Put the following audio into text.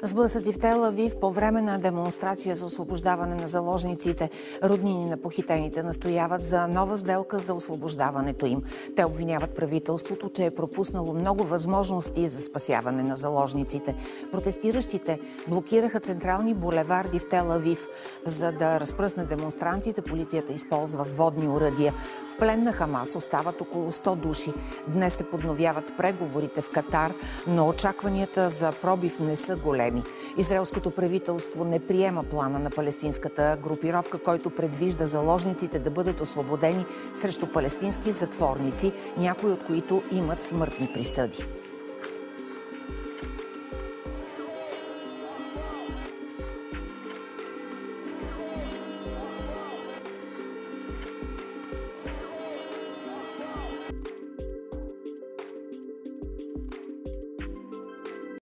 Сблъсъци в Тел Авив по време на демонстрация за освобождаване на заложниците. Роднини на похитените настояват за нова сделка за освобождаването им. Те обвиняват правителството, че е пропуснало много възможности за спасяване на заложниците. Протестиращите блокираха централни булеварди в Тел Авив. За да разпръсне демонстрантите, полицията използва водни оръдия. В плен на Хамас остават около 100 души. Днес се подновяват преговорите в Катар, но очакванията за пробив не са големи. Израелското правителство не приема плана на палестинската групировка, който предвижда заложниците да бъдат освободени срещу палестински затворници, някои от които имат смъртни присъди.